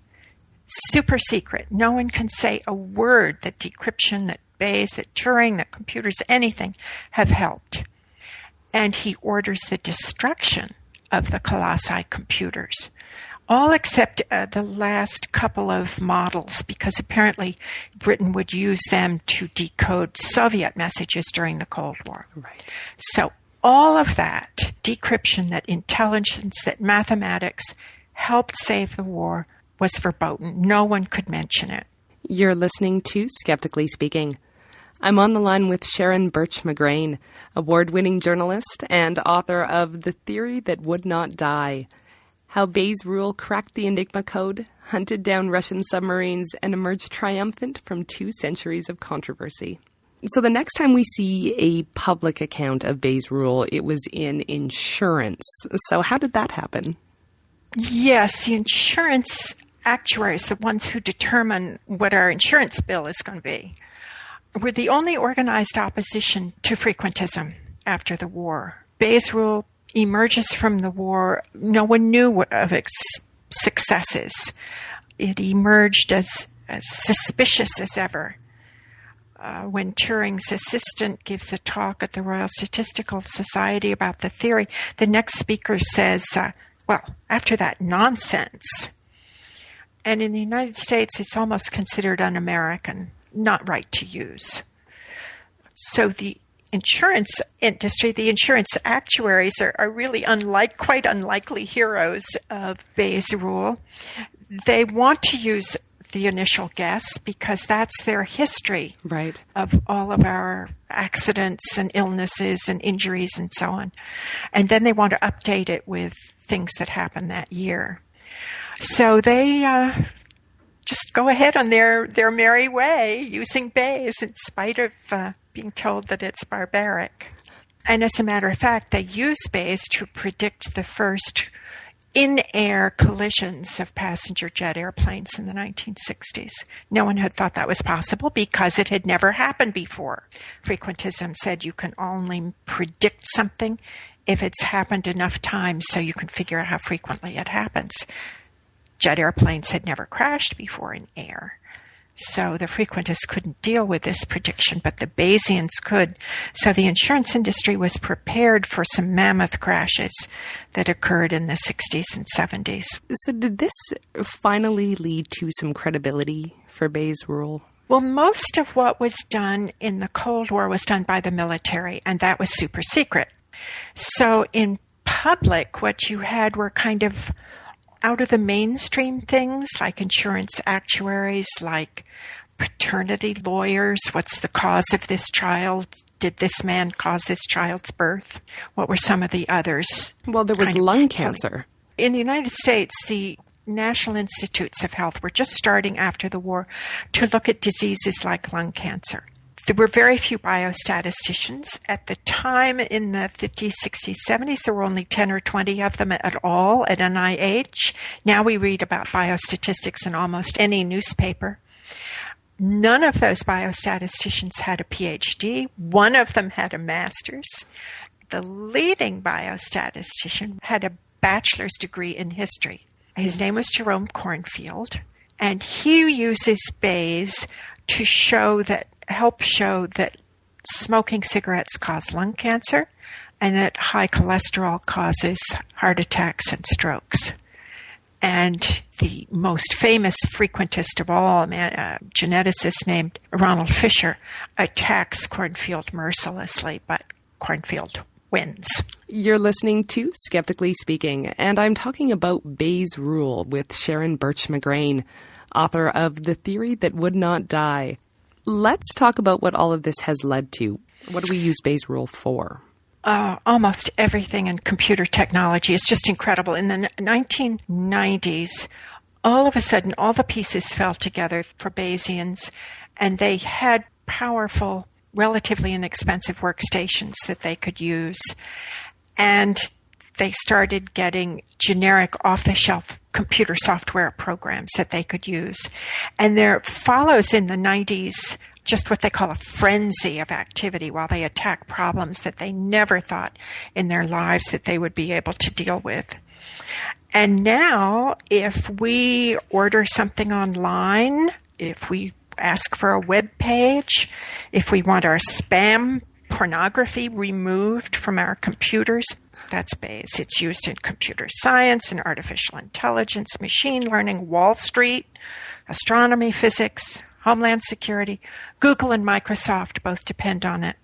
super secret. No one can say a word that decryption, that Bayes, that Turing, that computers, anything have helped. And he orders the destruction of the Colossi computers, all except the last couple of models, because apparently Britain would use them to decode Soviet messages during the Cold War. Right. So all of that decryption, that intelligence, that mathematics helped save the war was verboten. No one could mention it. You're listening to Skeptically Speaking. I'm on the line with Sharon Bertsch McGrayne, award-winning journalist and author of The Theory That Would Not Die: How Bayes' Rule Cracked the Enigma Code, Hunted Down Russian Submarines, and Emerged Triumphant from 2 centuries of controversy. So the next time we see a public account of Bayes' Rule, it was in insurance. So how did that happen? Yes, the insurance actuaries, the ones who determine what our insurance bill is going to be, were the only organized opposition to frequentism after the war. Bayes' Rule emerges from the war. No one knew of its successes. It emerged as suspicious as ever. When Turing's assistant gives a talk at the Royal Statistical Society about the theory, the next speaker says, after that nonsense. And in the United States, it's almost considered un-American, not right to use. So the insurance industry, the insurance actuaries are really quite unlikely heroes of Bayes' Rule. They want to use the initial guess because that's their history Right. of all of our accidents and illnesses and injuries and so on. And then they want to update it with things that happened that year. So they just go ahead on their merry way using Bayes in spite of being told that it's barbaric. And as a matter of fact, they use Bayes to predict the first in-air collisions of passenger jet airplanes in the 1960s. No one had thought that was possible because it had never happened before. Frequentism said you can only predict something if it's happened enough times so you can figure out how frequently it happens. Jet airplanes had never crashed before in air. So the frequentists couldn't deal with this prediction, but the Bayesians could. So the insurance industry was prepared for some mammoth crashes that occurred in the 60s and 70s. So did this finally lead to some credibility for Bayes' rule? Well, most of what was done in the Cold War was done by the military, and that was super secret. So in public, what you had were kind of out of the mainstream things like insurance actuaries, like paternity lawyers. What's the cause of this child? Did this man cause this child's birth? What were some of the others? Well, there was lung cancer. In the United States, the National Institutes of Health were just starting after the war to look at diseases like lung cancer. There were very few biostatisticians. At the time in the 50s, 60s, 70s, there were only 10 or 20 of them at all at NIH. Now we read about biostatistics in almost any newspaper. None of those biostatisticians had a PhD. One of them had a master's. The leading biostatistician had a bachelor's degree in history. His name was Jerome Cornfield, and he uses Bayes to help show that smoking cigarettes cause lung cancer and that high cholesterol causes heart attacks and strokes. And the most famous frequentist of all, a geneticist named Ronald Fisher, attacks Cornfield mercilessly, but Cornfield wins. You're listening to Skeptically Speaking, and I'm talking about Bayes' rule with Sharon Bertsch McGrayne, author of The Theory That Would Not Die. Let's talk about what all of this has led to. What do we use Bayes' rule for? Almost everything in computer technology is just incredible. In the 1990s, all of a sudden, all the pieces fell together for Bayesians, and they had powerful, relatively inexpensive workstations that they could use. And they started getting generic off-the-shelf computer software programs that they could use. And there follows in the 90s just what they call a frenzy of activity while they attack problems that they never thought in their lives that they would be able to deal with. And now, if we order something online, if we ask for a web page, if we want our spam pornography removed from our computers, that's Bayes. It's used in computer science and artificial intelligence, machine learning, Wall Street, astronomy, physics, Homeland Security. Google and Microsoft both depend on it.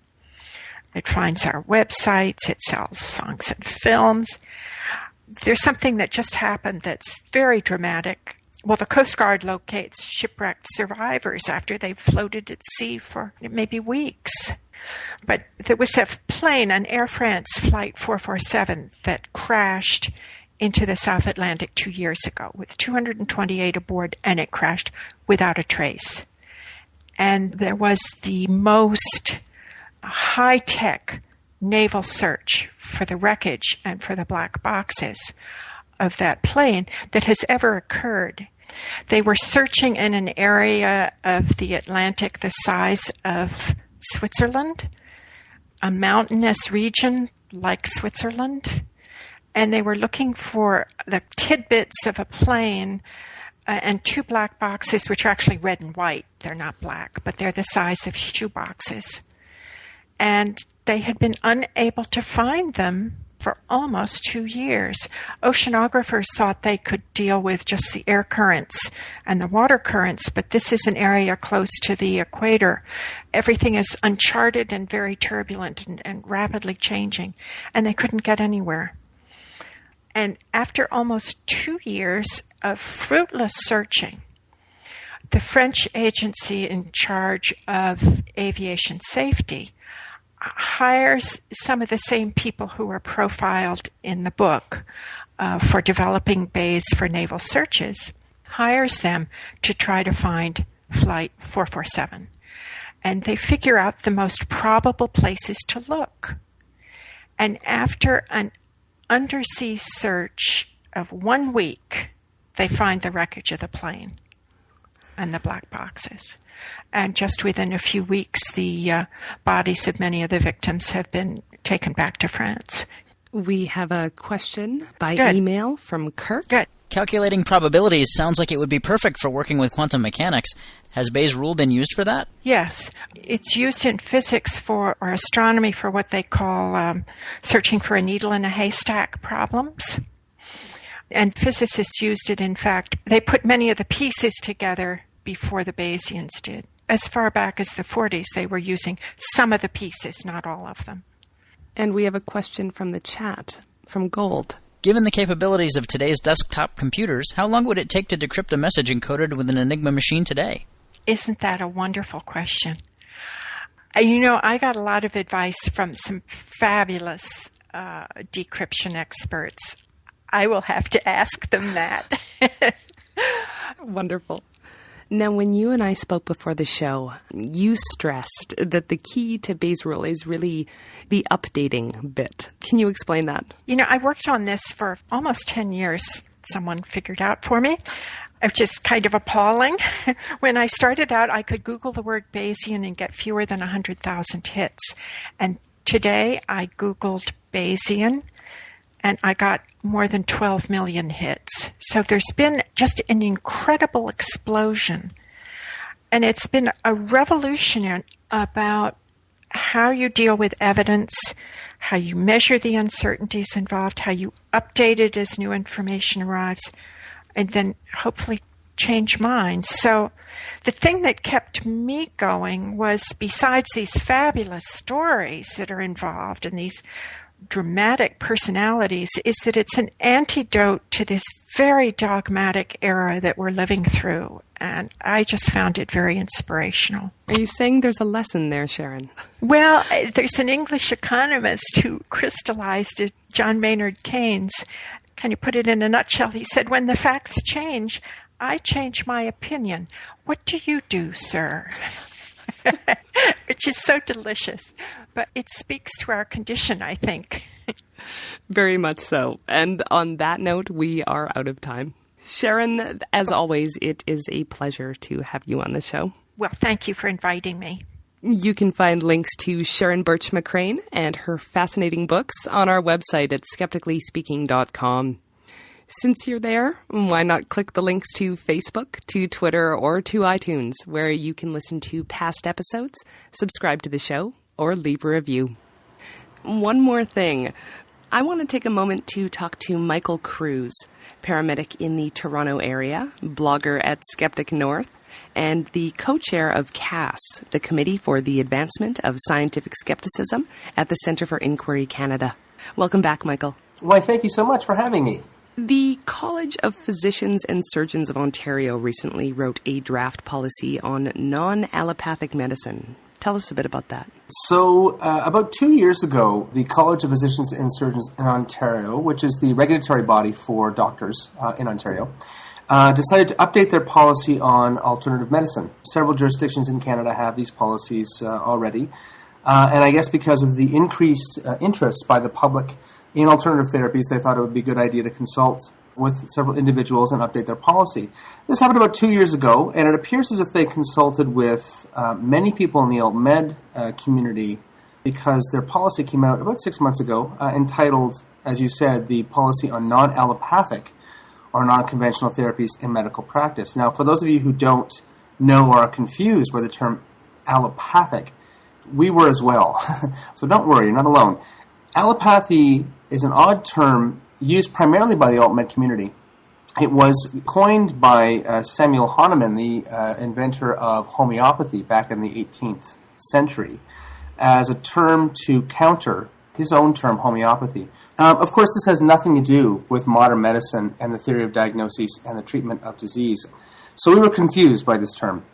It finds our websites. It sells songs and films. There's something that just happened that's very dramatic. Well, the Coast Guard locates shipwrecked survivors after they've floated at sea for maybe weeks. But there was a plane, an Air France Flight 447, that crashed into the South Atlantic 2 years ago with 228 aboard, and it crashed without a trace. And there was the most high-tech naval search for the wreckage and for the black boxes of that plane that has ever occurred. They were searching in an area of the Atlantic the size of Switzerland, a mountainous region like Switzerland, and they were looking for the tidbits of a plane and two black boxes, which are actually red and white. They're not black, but they're the size of shoe boxes. And they had been unable to find them for almost 2 years. Oceanographers thought they could deal with just the air currents and the water currents, but this is an area close to the equator. Everything is uncharted and very turbulent and rapidly changing, and they couldn't get anywhere. And after almost 2 years of fruitless searching, the French agency in charge of aviation safety hires some of the same people who are profiled in the book for developing bays for naval searches, hires them to try to find Flight 447. And they figure out the most probable places to look. And after an undersea search of 1 week, they find the wreckage of the plane and the black boxes. And just within a few weeks, the bodies of many of the victims have been taken back to France. We have a question by Good. email from Kirk. Good. Calculating probabilities sounds like it would be perfect for working with quantum mechanics. Has Bayes' rule been used for that? Yes. It's used in physics or astronomy for what they call searching for a needle in a haystack problems. And physicists used it, in fact. They put many of the pieces together before the Bayesians did. As far back as the 40s, they were using some of the pieces, not all of them. And we have a question from the chat from Gold. Given the capabilities of today's desktop computers, how long would it take to decrypt a message encoded with an Enigma machine today? Isn't that a wonderful question? I got a lot of advice from some fabulous decryption experts. I will have to ask them that. Wonderful. Now, when you and I spoke before the show, you stressed that the key to Bayes' rule is really the updating bit. Can you explain that? I worked on this for almost 10 years. Someone figured out for me. It was just kind of appalling. When I started out, I could Google the word Bayesian and get fewer than 100,000 hits. And today, I Googled Bayesian, and I got more than 12 million hits. So there's been just an incredible explosion. And it's been a revolution about how you deal with evidence, how you measure the uncertainties involved, how you update it as new information arrives, and then hopefully change minds. So the thing that kept me going was, besides these fabulous stories that are involved and these dramatic personalities, is that it's an antidote to this very dogmatic era that we're living through. And I just found it very inspirational. Are you saying there's a lesson there, Sharon? Well, there's an English economist who crystallized it, John Maynard Keynes. Can you put it in a nutshell? He said, when the facts change, I change my opinion. What do you do, sir? Which is so delicious. But it speaks to our condition, I think. Very much so. And on that note, we are out of time. Sharon, as always, it is a pleasure to have you on the show. Well, thank you for inviting me. You can find links to Sharon Bertsch McGrayne and her fascinating books on our website at skepticallyspeaking.com. Since you're there, why not click the links to Facebook, to Twitter, or to iTunes, where you can listen to past episodes, subscribe to the show, or leave a review. One more thing. I want to take a moment to talk to Michael Cruz, paramedic in the Toronto area, blogger at Skeptic North, and the co-chair of CAS, the Committee for the Advancement of Scientific Skepticism at the Centre for Inquiry Canada. Welcome back, Michael. Why, thank you so much for having me. The College of Physicians and Surgeons of Ontario recently wrote a draft policy on non-allopathic medicine. Tell us a bit about that. So, about 2 years ago, the College of Physicians and Surgeons in Ontario, which is the regulatory body for doctors in Ontario, decided to update their policy on alternative medicine. Several jurisdictions in Canada have these policies already. And I guess because of the increased interest by the public in alternative therapies, they thought it would be a good idea to consult with several individuals and update their policy. This happened about 2 years ago, and it appears as if they consulted with many people in the alt med community, because their policy came out about 6 months ago, entitled, as you said, the policy on non-allopathic or non-conventional therapies in medical practice. Now, for those of you who don't know or are confused with the term allopathic, we were as well. So don't worry, you're not alone. Allopathy is an odd term used primarily by the alt-med community. It was coined by Samuel Hahnemann, the inventor of homeopathy back in the 18th century, as a term to counter his own term, homeopathy. Of course, this has nothing to do with modern medicine and the theory of diagnosis and the treatment of disease. So we were confused by this term,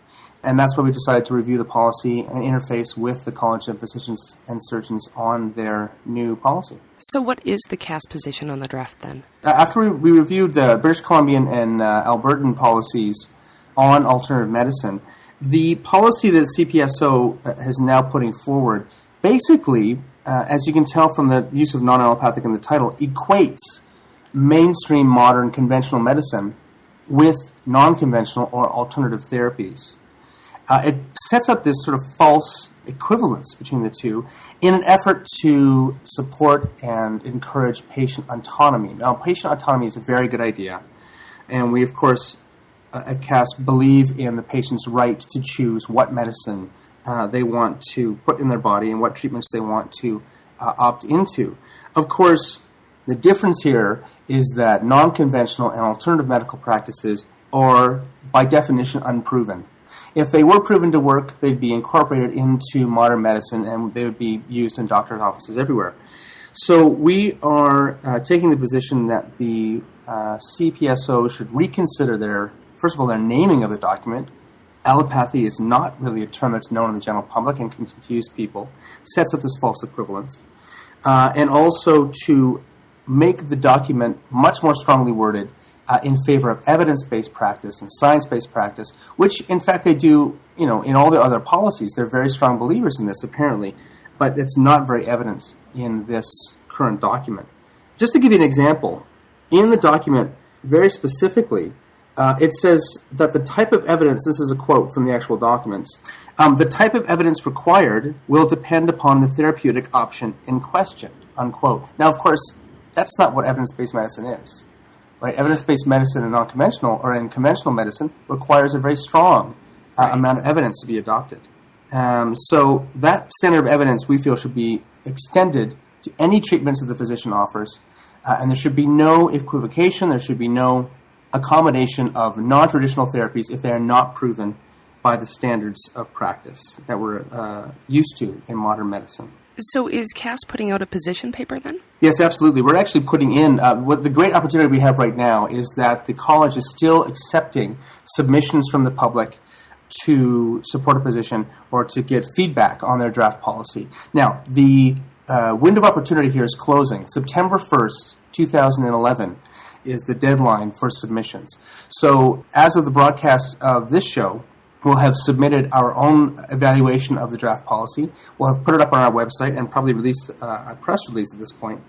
and that's why we decided to review the policy and interface with the College of Physicians and Surgeons on their new policy. So what is the CAS position on the draft then? After we reviewed the British Columbian and Albertan policies on alternative medicine, the policy that CPSO is now putting forward basically, as you can tell from the use of non-allopathic in the title, equates mainstream modern conventional medicine with non-conventional or alternative therapies. It sets up this sort of false equivalence between the two in an effort to support and encourage patient autonomy. Now, patient autonomy is a very good idea, and we, of course, at CAS believe in the patient's right to choose what medicine they want to put in their body and what treatments they want to opt into. Of course, the difference here is that non-conventional and alternative medical practices are, by definition, unproven. If they were proven to work, they'd be incorporated into modern medicine and they would be used in doctors' offices everywhere. So we are taking the position that the CPSO should reconsider first of all, their naming of the document. Allopathy is not really a term that's known in the general public and can confuse people. Sets up this false equivalence. And also to make the document much more strongly worded in favor of evidence-based practice and science-based practice, which, in fact, they do, in all their other policies. They're very strong believers in this, apparently, but it's not very evident in this current document. Just to give you an example, in the document, very specifically, it says that the type of evidence, this is a quote from the actual documents, the type of evidence required will depend upon the therapeutic option in question, unquote. Now, of course, that's not what evidence-based medicine is. Right? Evidence-based medicine in non-conventional or in conventional medicine requires a very strong amount of evidence to be adopted. So that standard of evidence, we feel, should be extended to any treatments that the physician offers, and there should be no equivocation, there should be no accommodation of non-traditional therapies if they are not proven by the standards of practice that we're used to in modern medicine. So is CAS putting out a position paper then? Yes, absolutely. We're actually putting in, what the great opportunity we have right now is that the college is still accepting submissions from the public to support a position or to get feedback on their draft policy. Now, the window of opportunity here is closing. September 1st, 2011 is the deadline for submissions. So as of the broadcast of this show, we'll have submitted our own evaluation of the draft policy. We'll have put it up on our website and probably released a press release at this point.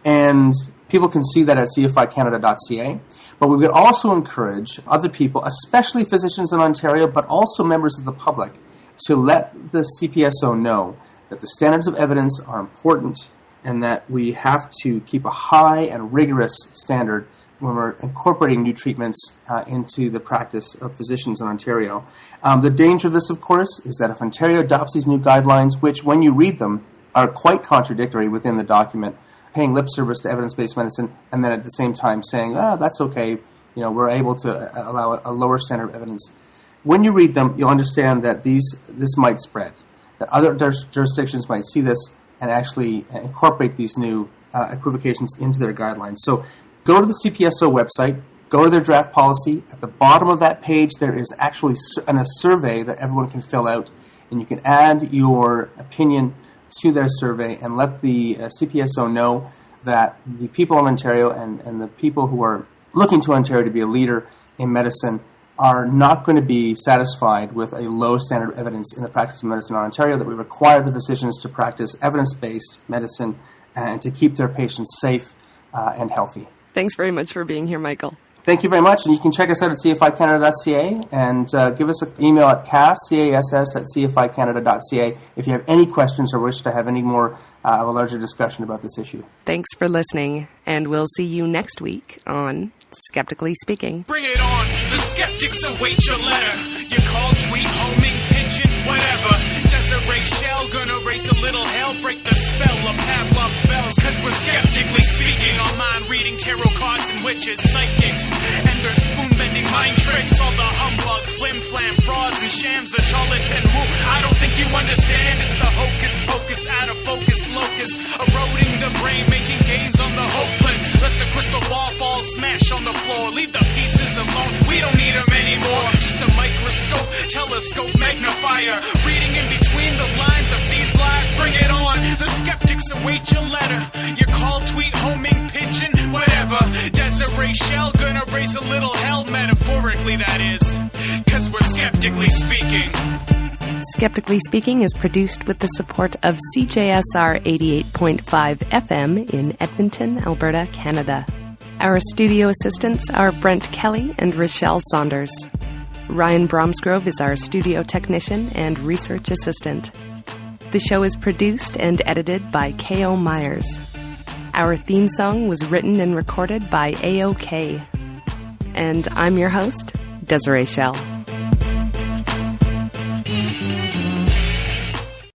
And people can see that at CFICanada.ca. But we would also encourage other people, especially physicians in Ontario, but also members of the public, to let the CPSO know that the standards of evidence are important and that we have to keep a high and rigorous standard when we're incorporating new treatments into the practice of physicians in Ontario. The danger of this, of course, is that if Ontario adopts these new guidelines, which when you read them are quite contradictory within the document, paying lip service to evidence-based medicine, and then at the same time saying, that's okay, we're able to allow a lower standard of evidence. When you read them, you'll understand that this might spread, that other jurisdictions might see this and actually incorporate these new equivocations into their guidelines. So go to the CPSO website, go to their draft policy. At the bottom of that page, there is actually a survey that everyone can fill out, and you can add your opinion to their survey and let the CPSO know that the people in Ontario and the people who are looking to Ontario to be a leader in medicine are not going to be satisfied with a low standard of evidence in the practice of medicine in Ontario, that we require the physicians to practice evidence-based medicine and to keep their patients safe and healthy. Thanks very much for being here, Michael. Thank you very much, and you can check us out at CFICanada.ca and give us an email at CAS@CFICanada.ca if you have any questions or wish to have any more of a larger discussion about this issue. Thanks for listening, and we'll see you next week on Skeptically Speaking. Bring it on, the skeptics await your letter. Your call, tweet, homing, pigeon, whatever. Desiree Shell, gonna raise a little hell, break the spell of Pavlov's spells. Cause we're skeptically speaking, online reading tarot cards and witches, psychics, and their spoon-bending mind tricks. All the humbug, flim-flam, frauds and shams, the charlatan woo. I don't think you understand, it's the hocus pocus, out of focus locus, eroding the brain, making gains on the hopeless. let the crystal ball fall, smash on the floor. Leave the pieces alone, we don't need them anymore. Just a microscope, telescope, magnifier, reading in between the lines of these lies. Bring it on, the skeptics await your letter. Your call, tweet, homing, pigeon, whatever. Desiree Shell gonna raise a little hell, metaphorically that is, 'cause we're skeptically speaking. Skeptically Speaking is produced with the support of CJSR 88.5 FM in Edmonton, Alberta, Canada. Our studio assistants are Brent Kelly and Rochelle Saunders. Ryan Bromsgrove is our studio technician and research assistant. The show is produced and edited by K.O. Myers. Our theme song was written and recorded by A.O.K. And I'm your host, Desiree Shell.